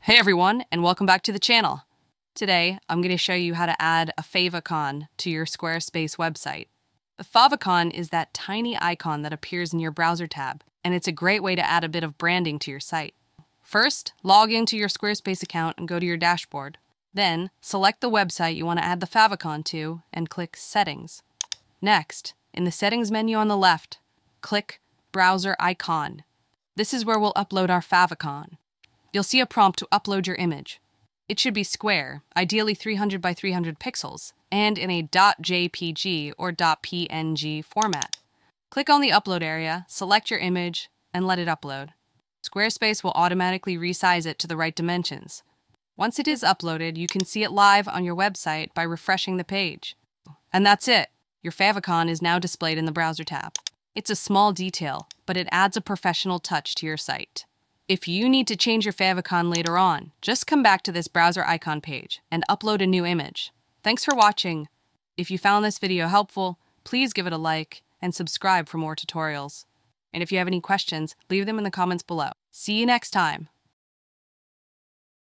Hey everyone, and welcome back to the channel. Today, I'm going to show you how to add a favicon to your Squarespace website. The favicon is that tiny icon that appears in your browser tab, and it's a great way to add a bit of branding to your site. First, log into your Squarespace account and go to your dashboard. Then, select the website you want to add the favicon to and click Settings. Next, in the Settings menu on the left, click Browser Icon. This is where we'll upload our favicon. You'll see a prompt to upload your image. It should be square, ideally 300 by 300 pixels, and in a .jpg or .png format. Click on the upload area, select your image, and let it upload. Squarespace will automatically resize it to the right dimensions. Once it is uploaded, you can see it live on your website by refreshing the page. And that's it! Your favicon is now displayed in the browser tab. It's a small detail, but it adds a professional touch to your site. If you need to change your favicon later on, just come back to this browser icon page and upload a new image. Thanks for watching. If you found this video helpful, please give it a like and subscribe for more tutorials. And if you have any questions, leave them in the comments below. See you next time.